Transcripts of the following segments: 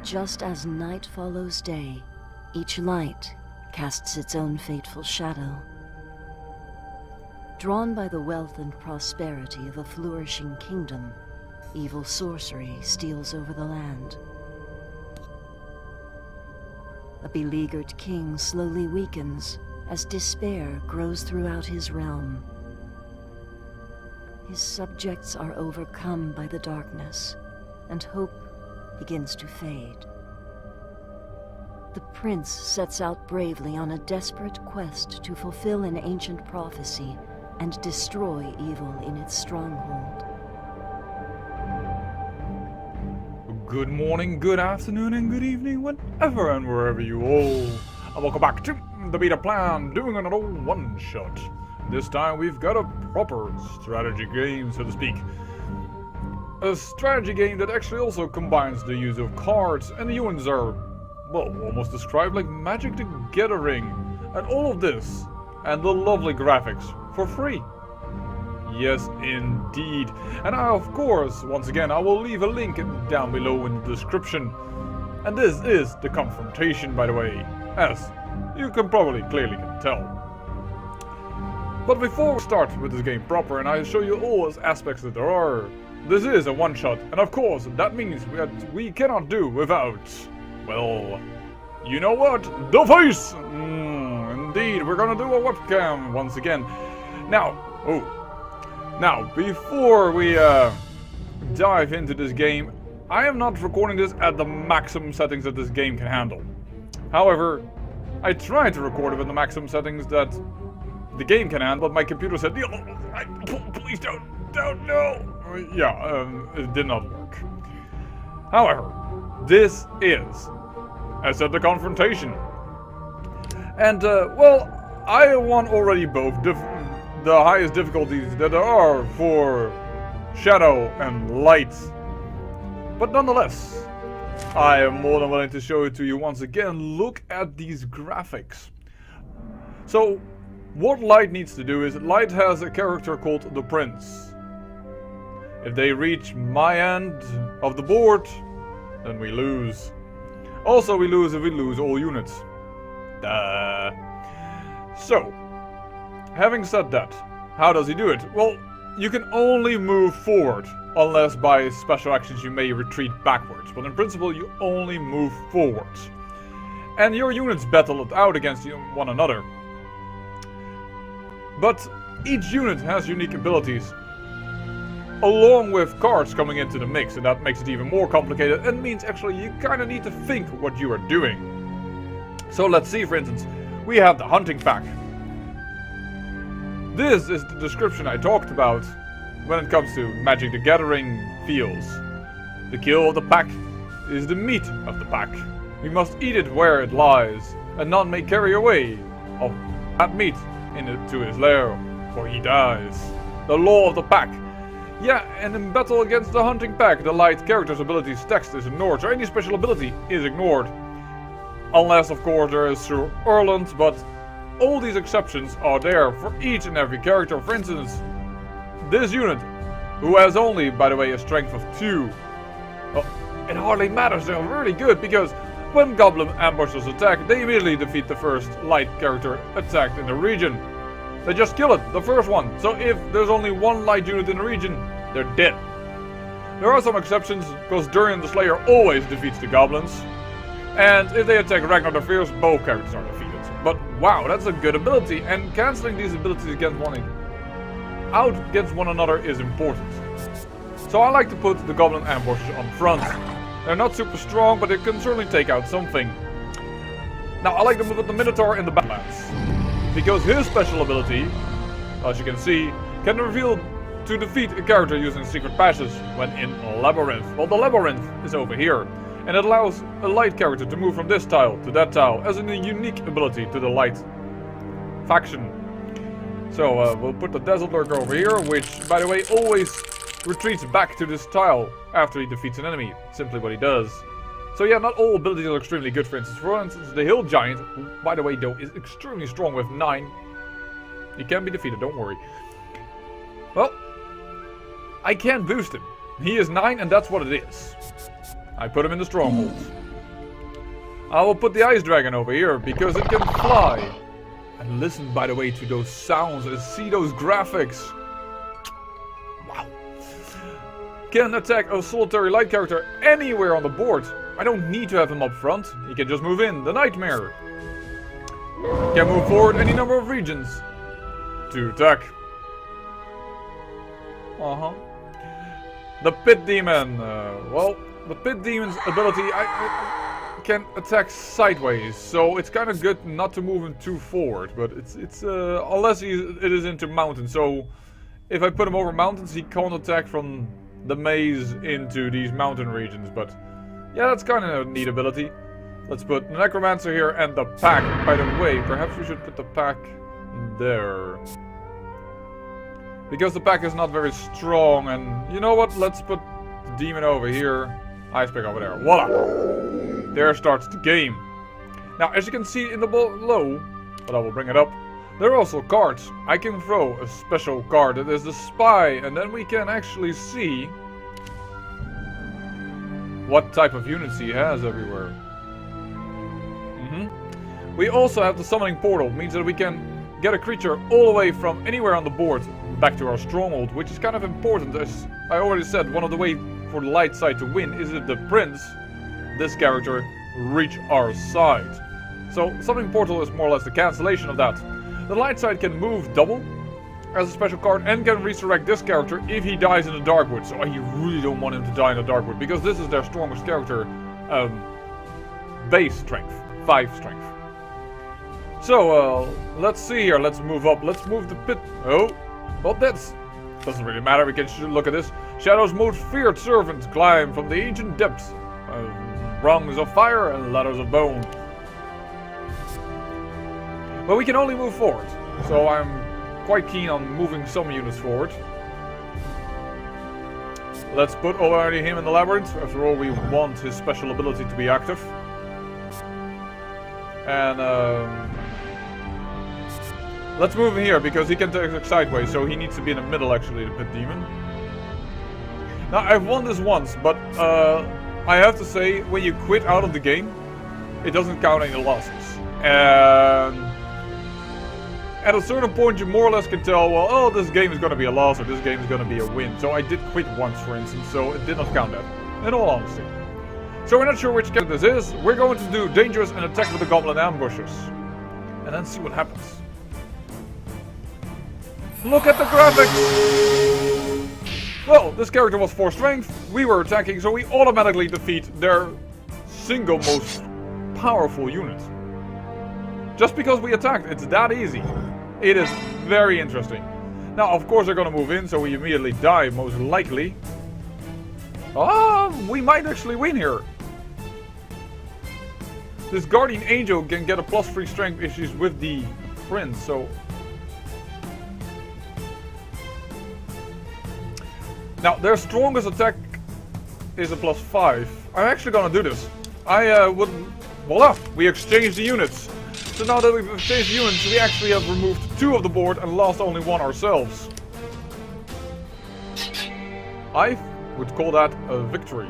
just as night follows day, each light casts its own fateful shadow. Drawn by the wealth and prosperity of a flourishing kingdom, evil sorcery steals over the land. A beleaguered king slowly weakens as despair grows throughout his realm. His subjects are overcome by the darkness, and hope begins to fade. The prince sets out bravely on a desperate quest to fulfill an ancient prophecy and destroy evil in its stronghold. Good morning, good afternoon, and good evening, whenever and wherever you all. And welcome back to the beta plan, doing another one-shot. This time we've got a proper strategy game, so to speak. A strategy game that actually also combines the use of cards, and the humans are, well, almost described like Magic the Gathering. And all of this, and the lovely graphics, for free. Yes, indeed. And of course, once again, I will leave a link down below in the description. And this is the Confrontation, by the way, as you can probably clearly tell. But before we start with this game proper, and I show you all its aspects that there are, this is a one-shot, and of course, that means that we cannot do without, well, you know what? The face! Indeed, we're gonna do a webcam once again. Now, before we dive into this game, I am not recording this at the maximum settings that this game can handle. However, I tried to record it with the maximum settings that the game can handle, but my computer said, please don't, no. Yeah, it did not work. However, this is, I said, the Confrontation. And, well, I won already both the highest difficulties that there are for shadow and light. But nonetheless, I am more than willing to show it to you once again. Look at these graphics. So, what Light needs to do is, Light has a character called the Prince. If they reach my end of the board, then we lose. Also, we lose if we lose all units. Duh. So, having said that, how does he do it? Well, you can only move forward, unless by special actions you may retreat backwards. But in principle, you only move forwards. And your units battle it out against one another. But each unit has unique abilities, along with cards coming into the mix, and that makes it even more complicated, and means actually you kind of need to think what you are doing. So let's see, for instance, we have the hunting pack. This is the description I talked about when it comes to Magic the Gathering feels. The kill of the pack is the meat of the pack. We must eat it where it lies, and none may carry away of that meat into his lair, for he dies. The law of the pack. Yeah, and in battle against the hunting pack, the light character's abilities text is ignored, so any special ability is ignored. Unless, of course, there is Sir Erland, but all these exceptions are there for each and every character. For instance, this unit, who has only, by the way, a strength of 2. Well, it hardly matters, they're really good, because when goblin ambushers attack, they immediately defeat the first light character attacked in the region. They just kill it, the first one. So if there's only one light unit in the region, they're dead. There are some exceptions, because Durian the Slayer always defeats the goblins. And if they attack Ragnar the Fierce, both characters are defeated. But wow, that's a good ability, and cancelling these abilities against one another is important. So I like to put the goblin ambushers on front. They're not super strong, but they can certainly take out something. Now I like to put the Minotaur in the Badlands, because his special ability, as you can see, can reveal to defeat a character using secret passes when in a labyrinth. Well, the labyrinth is over here, and it allows a light character to move from this tile to that tile as a unique ability to the light faction. So we'll put the Desert Lurker over here, which, by the way, always retreats back to this tile after he defeats an enemy. Simply what he does. So yeah, not all abilities are extremely good. For instance, the Hill Giant, who, by the way, though, is extremely strong with 9. He can be defeated, don't worry. Well, I can't boost him. He is 9, and that's what it is. I put him in the stronghold. I will put the Ice Dragon over here because it can fly. And listen, by the way, to those sounds and see those graphics. Wow. Can attack a solitary light character anywhere on the board. I don't need to have him up front. He can just move in. The Nightmare. Can move forward any number of regions to attack. The Pit Demon. Well, the Pit Demon's ability I can attack sideways, so it's kind of good not to move him too forward. But it's unless it is into mountains. So if I put him over mountains, he can't attack from the maze into these mountain regions. But yeah, that's kind of a neat ability. Let's put the Necromancer here and the Pack. By the way, perhaps we should put the Pack there. Because the Pack is not very strong, and you know what? Let's put the Demon over here. Ice Pick over there. Voila! There starts the game. Now, as you can see in the below, but I will bring it up, there are also cards. I can throw a special card that is the Spy, and then we can actually see what type of units he has everywhere. We also have the Summoning Portal, means that we can get a creature all the way from anywhere on the board back to our stronghold, which is kind of important. As I already said, one of the ways for the light side to win is if the Prince, this character, reach our side. So Summoning Portal is more or less the cancellation of that. The light side can move double as a special card and can resurrect this character if he dies in the Darkwood. So I really don't want him to die in the Darkwood because this is their strongest character. Base strength, 5 strength. So let's see here. Let's move up. Let's move the pit. Oh, well, that's doesn't really matter. We can look at this. Shadow's most feared servants climb from the ancient depths, rungs of fire and ladders of bone. But we can only move forward, so I'm quite keen on moving some units forward. Let's put already him in the labyrinth. After all, we want his special ability to be active. And let's move him here because he can take sideways, so he needs to be in the middle actually, the Pit Demon. Now, I've won this once, but I have to say, when you quit out of the game, it doesn't count any losses. And at a certain point, you more or less can tell, well, oh, this game is going to be a loss or this game is going to be a win. So I did quit once, for instance, so it did not count that, in all honesty. So we're not sure which character this is. We're going to do Dangerous and attack with the Goblin ambushes. And then see what happens. Look at the graphics! Well, this character was 4 strength, we were attacking, so we automatically defeat their single most powerful unit. Just because we attacked, it's that easy. It is very interesting. Now, of course, they're gonna move in, so we immediately die, most likely. We might actually win here. This Guardian Angel can get a +3 strength if she's with the Prince, so... Now, their strongest attack is a +5. I'm actually gonna do this. Voila! We exchanged the units. So now that we've exchanged units, we actually have removed 2 of the board and lost only 1 ourselves. I would call that a victory.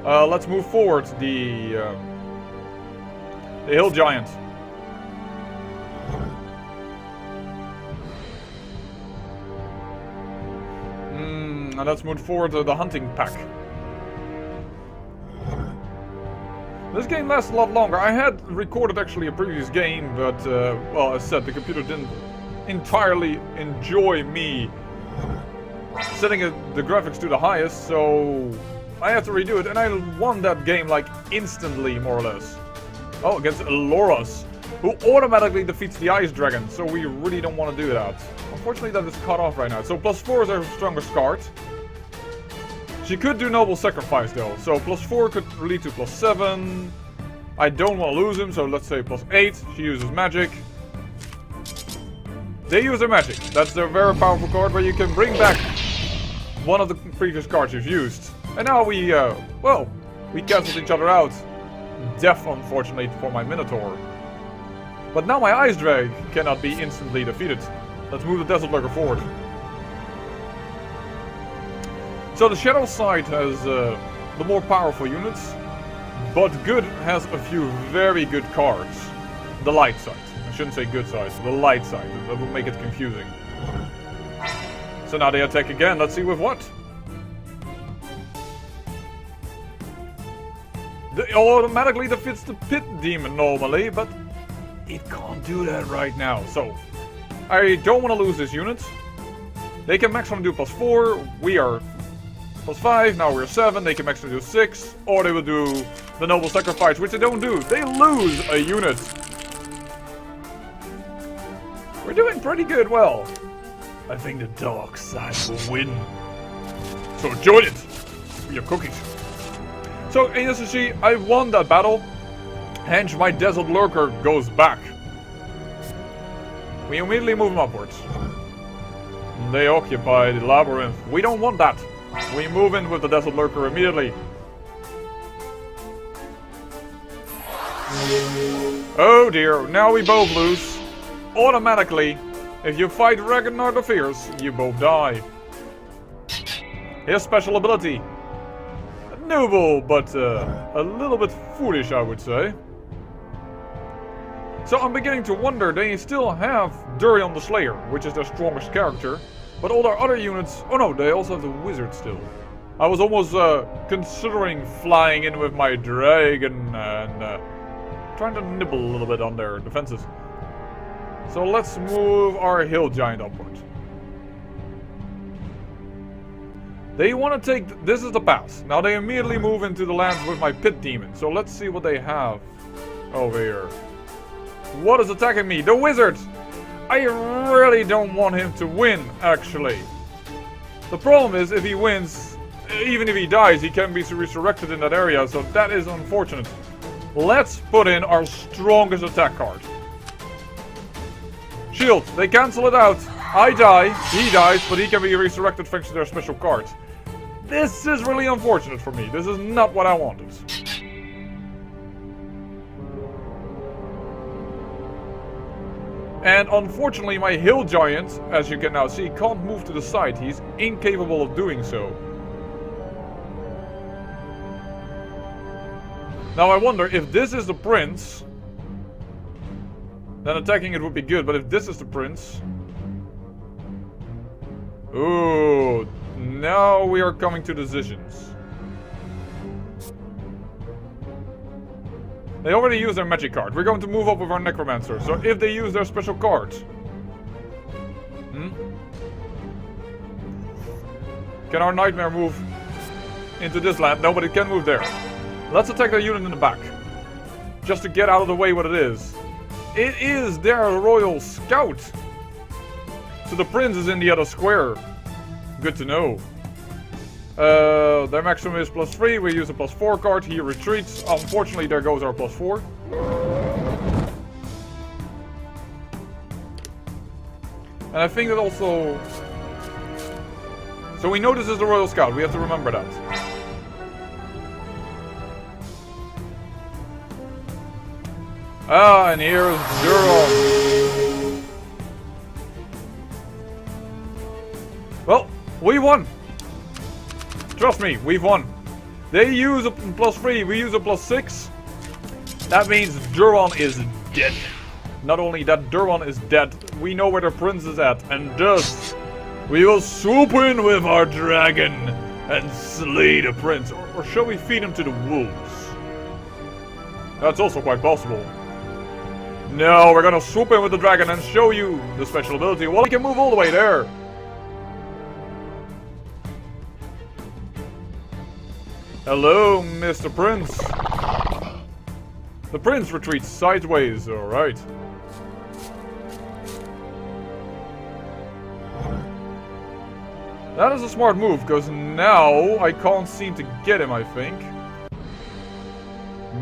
Let's move forward. The Hill Giant. And let's move forward to the Hunting Pack. This game lasts a lot longer. I had recorded actually a previous game, but, well, as said, the computer didn't entirely enjoy me setting the graphics to the highest, so I had to redo it, and I won that game, like, instantly, more or less. Oh, against Loras, who automatically defeats the Ice Dragon, so we really don't want to do that. Unfortunately, that is cut off right now. So +4 is our strongest card. She could do Noble Sacrifice though, so +4 could lead to +7. I don't want to lose him, so let's say +8. She uses magic. They use their magic. That's their very powerful card where you can bring back one of the previous cards you've used. And now we, well, we canceled each other out. Death, unfortunately, for my Minotaur. But now my Ice Drag cannot be instantly defeated. Let's move the Desert Lurker forward. So the Shadow side has the more powerful units. But good has a few very good cards. The light side. I shouldn't say good side, the light side. That will make it confusing. So now they attack again. Let's see with what. It automatically defeats the pit demon normally, but it can't do that right now. So I don't want to lose this unit. They can maximum do +4. We are +5. Now we're 7. They can maximum do 6. Or they will do the noble sacrifice, which they don't do. They lose a unit. We're doing pretty good. Well, I think the dark side will win. So join it for your cookies. So as you see, I won that battle. Hence my desert lurker goes back. We immediately move them upwards. They occupy the labyrinth. We don't want that. We move in with the desert lurker immediately. Oh dear, now we both lose. Automatically, if you fight Ragnar the Fierce, you both die. His special ability. Noble, but a little bit foolish, I would say. So I'm beginning to wonder, they still have Durian the Slayer, which is their strongest character. But all their other units... Oh no, they also have the Wizard still. I was almost considering flying in with my dragon and trying to nibble a little bit on their defenses. So let's move our hill giant upward. They want to take... This is the pass. Now they immediately move into the lands with my pit demon. So let's see what they have over here. What is attacking me? The wizard! I really don't want him to win, actually. The problem is, if he wins, even if he dies, he can be resurrected in that area. So that is unfortunate. Let's put in our strongest attack card. Shield. They cancel it out. I die. He dies, but he can be resurrected thanks to their special cards. This is really unfortunate for me. This is not what I wanted. And unfortunately, my hill giant, as you can now see, can't move to the side. He's incapable of doing so. Now I wonder, if this is the prince, then attacking it would be good. But if this is the prince... Ooh, now we are coming to decisions. They already used their magic card. We're going to move up with our necromancer. So if they use their special card... Can our nightmare move into this land? No, but it can move there. Let's attack the unit in the back. Just to get out of the way what it is. It is their royal scout. So the prince is in the other square. Good to know. Their maximum is +3. We use a +4 card. He retreats. Unfortunately, there goes our +4. And I think that also... So we know this is the Royal Scout. We have to remember that. Ah, and here's Duron. Well, we won. Trust me, we've won. They use a +3, we use a +6. That means Duron is dead. Not only that, Duron is dead. We know where the prince is at, and thus we will swoop in with our dragon and slay the prince. Or shall we feed him to the wolves? That's also quite possible. No, we're gonna swoop in with the dragon and show you the special ability. Well, we can move all the way there. Hello, Mr. Prince. The prince retreats sideways, alright. That is a smart move, because now I can't seem to get him, I think.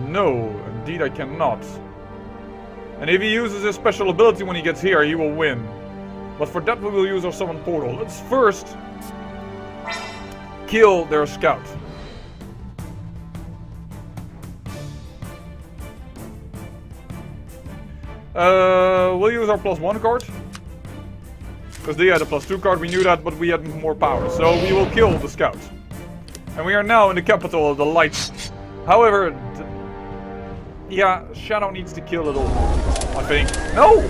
No, indeed I cannot. And if he uses his special ability when he gets here, he will win. But for that we will use our summon portal. Let's first kill their scout. We'll use our +1 card. Because they had a +2 card, we knew that, but we had more power. So we will kill the scout. And we are now in the capital of the Light However, yeah, Shadow needs to kill it all, I think. No!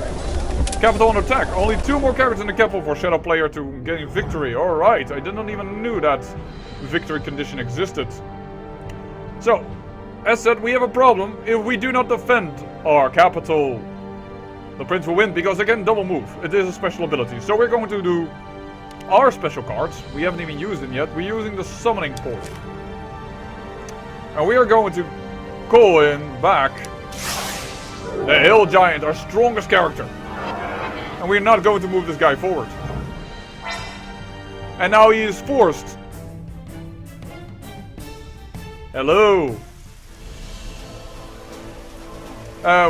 Capital on attack. Only 2 more characters in the capital for Shadow player to gain victory. Alright, I didn't even knew that victory condition existed. So, as said, we have a problem. If we do not defend our capital, the prince will win because they can double move. It is a special ability. So we're going to do our special cards. We haven't even used them yet. We're using the summoning portal. And we are going to call in back the Hill Giant, our strongest character. And we're not going to move this guy forward. And now he is forced. Hello.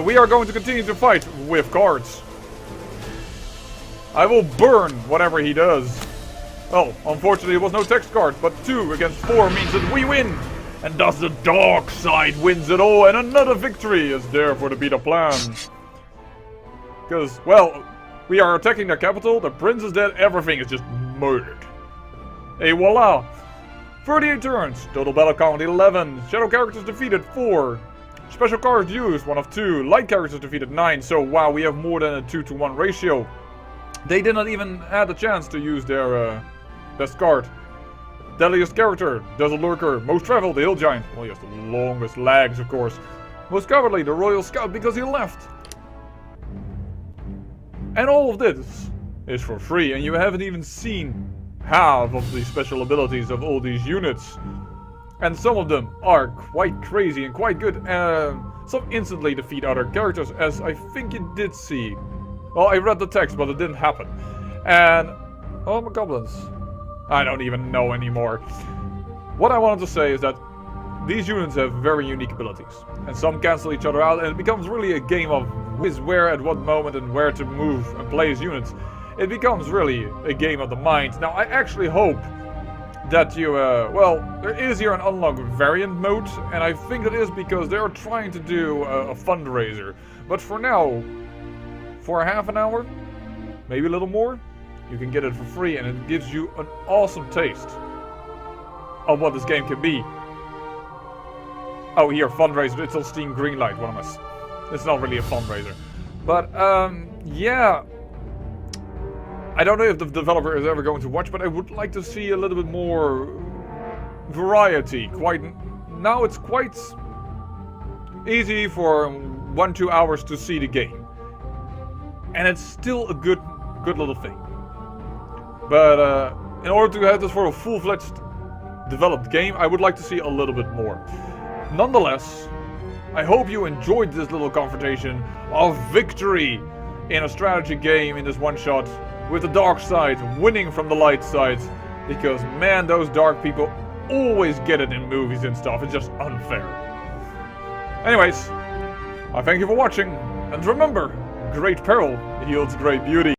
We are going to continue to fight with cards. I will burn whatever he does. Well, unfortunately it was no text card, but 2 against 4 means that we win. And thus the dark side wins it all, and another victory is there for the beta plan. Because, well, we are attacking their capital, the prince is dead, everything is just murdered. Hey, voila! 38 turns, total battle count 11, shadow characters defeated 4, special cards used 1 of 2, light characters defeated 9, so wow, we have more than a 2-to-1 ratio. They did not even have the chance to use their best card. Deadliest character, Desert Lurker, most traveled, the Hill Giant, well he has the longest legs of course. Most cowardly, the Royal Scout because he left. And all of this is for free, and you haven't even seen half of the special abilities of all these units. And some of them are quite crazy and quite good. Some instantly defeat other characters, as I think you did see. Well, I read the text, but it didn't happen. And oh, my goblins. I don't even know anymore. What I wanted to say is that these units have very unique abilities. And some cancel each other out, and it becomes really a game of who is where at what moment and where to move and place units. It becomes really a game of the mind. Now, I actually hope that you, well, there is here an unlock variant mode, and I think it is because they are trying to do a fundraiser. But for now, for half an hour, maybe a little more, you can get it for free, and it gives you an awesome taste of what this game can be. Oh, here, fundraiser, it's on Steam Greenlight, what am I... It's not really a fundraiser. But, yeah... I don't know if the developer is ever going to watch, but I would like to see a little bit more variety. Now it's quite easy for 1-2 hours to see the game. And it's still a good little thing. But in order to have this for a full-fledged developed game, I would like to see a little bit more. Nonetheless, I hope you enjoyed this little confrontation of victory in a strategy game in this one-shot, with the dark side winning from the light side, because man, those dark people always get it in movies and stuff. It's just unfair. Anyways, I thank you for watching, and remember, great peril yields great beauty.